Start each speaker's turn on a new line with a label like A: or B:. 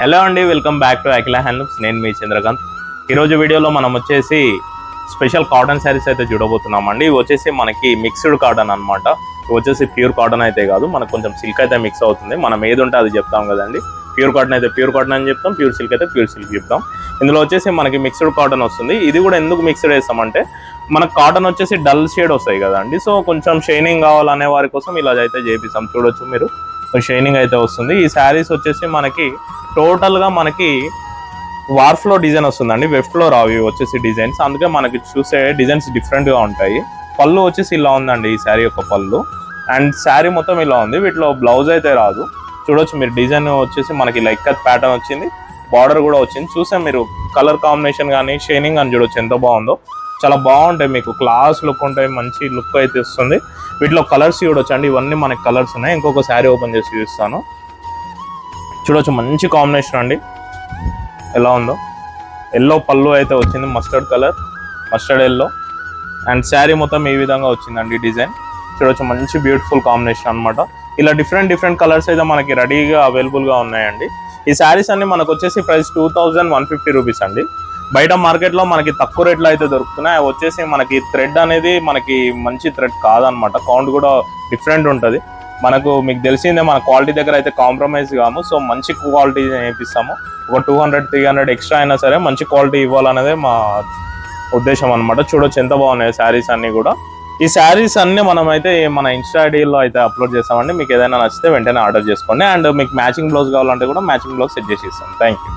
A: Hello అండి, welcome back to Akhila handlooms. నేను మీ చంద్రకాంత్. ఈరోజు వీడియోలో మనం వచ్చేసి స్పెషల్ కాటన్ శారీస్ అయితే చూడబోతున్నామండి. ఇవి వచ్చేసి మనకి మిక్స్డ్ కాటన్ అనమాట. ఇవి వచ్చేసి ప్యూర్ కాటన్ అయితే కాదు, మనకు కొంచెం సిల్క్ అయితే మిక్స్ అవుతుంది. మనం ఏది ఉంటే అది చెప్తాం కదండి. ప్యూర్ కాటన్ అయితే ప్యూర్ కాటన్ అని చెప్తాం, ప్యూర్ సిల్క్ అయితే ప్యూర్ సిల్క్ చెప్తాం. ఇందులో వచ్చేసి మనకి మిక్స్డ్ కాటన్ వస్తుంది. ఇది కూడా ఎందుకు మిక్స్డ్ వేస్తామంటే మనకు కాటన్ వచ్చేసి డల్ షేడ్ వస్తాయి కదండి. సో కొంచెం షైనింగ్ కావాలనే వారి కోసం ఇలా అయితే చేపిస్తాం. చూడొచ్చు మీరు, షైనింగ్ అయితే వస్తుంది. ఈ శారీస్ వచ్చేసి మనకి టోటల్గా మనకి వార్ఫ్లో డిజైన్ వస్తుందండి. వెఫ్ట్లో రావు వచ్చేసి డిజైన్స్, అందుకే మనకి చూసే డిజైన్స్ డిఫరెంట్గా ఉంటాయి. పళ్ళు వచ్చేసి ఇలా ఉందండి ఈ శారీ యొక్క పళ్ళు, అండ్ శారీ మొత్తం ఇలా ఉంది. వీటిలో బ్లౌజ్ అయితే రాదు. చూడొచ్చు మీరు, డిజైన్ వచ్చేసి మనకి లైక్కత్ ప్యాటర్న్ వచ్చింది, బార్డర్ కూడా వచ్చింది. చూసే మీరు కలర్ కాంబినేషన్ కానీ షైనింగ్ అని చూడొచ్చు ఎంత బాగుందో. చాలా బాగుంటాయి, మీకు క్లాస్ లుక్ ఉంటాయి, మంచి లుక్ అయితే వస్తుంది. వీటిలో కలర్స్ చూడొచ్చు అండి, ఇవన్నీ మనకి కలర్స్ ఉన్నాయి. ఇంకొక శారీ ఓపెన్ చేసి చూస్తాను. చూడొచ్చు మంచి కాంబినేషన్ అండి, ఎలా ఉందో. ఎల్లో పళ్ళు అయితే వచ్చింది, mustard colour, mustard yellow, and sari మొత్తం ఈ విధంగా వచ్చిందండి డిజైన్. చూడొచ్చు మంచి బ్యూటిఫుల్ కాంబినేషన్ అనమాట. ఇలా డిఫరెంట్ కలర్స్ అయితే మనకి రెడీగా అవైలబుల్గా ఉన్నాయండి. ఈ శారీస్ అన్ని మనకు వచ్చేసి ప్రైస్ 2150 రూపీస్ అండి. బయట మార్కెట్లో మనకి తక్కువ రేట్లో అయితే దొరుకుతున్నాయి. అవి వచ్చేసి మనకి థ్రెడ్ అనేది మనకి మంచి థ్రెడ్ కాదనమాట, కౌంట్ కూడా డిఫరెంట్ ఉంటుంది. మనకు మీకు తెలిసిందే, మన క్వాలిటీ దగ్గర అయితే కాంప్రమైజ్ కాము. సో మంచి క్వాలిటీ నేర్పిస్తాము. ఒక 200-300 ఎక్స్ట్రా అయినా సరే మంచి క్వాలిటీ ఇవ్వాలనేదే మా ఉద్దేశం అనమాట. చూడొచ్చు ఎంత బాగున్నాయి శారీస్ అన్నీ కూడా. ఈ శారీస్ అన్నీ మనమైతే మన ఇన్స్టా ఐడీలో అయితే అప్లోడ్ చేస్తామండి. మీకు ఏదైనా నచ్చితే వెంటనే ఆర్డర్ చేసుకోండి. అండ్ మీకు మ్యాచింగ్ బ్లౌజ్ కావాలంటే కూడా మ్యాచింగ్ బ్లౌజ్ సెట్ చేసి ఇస్తాం. Thank you.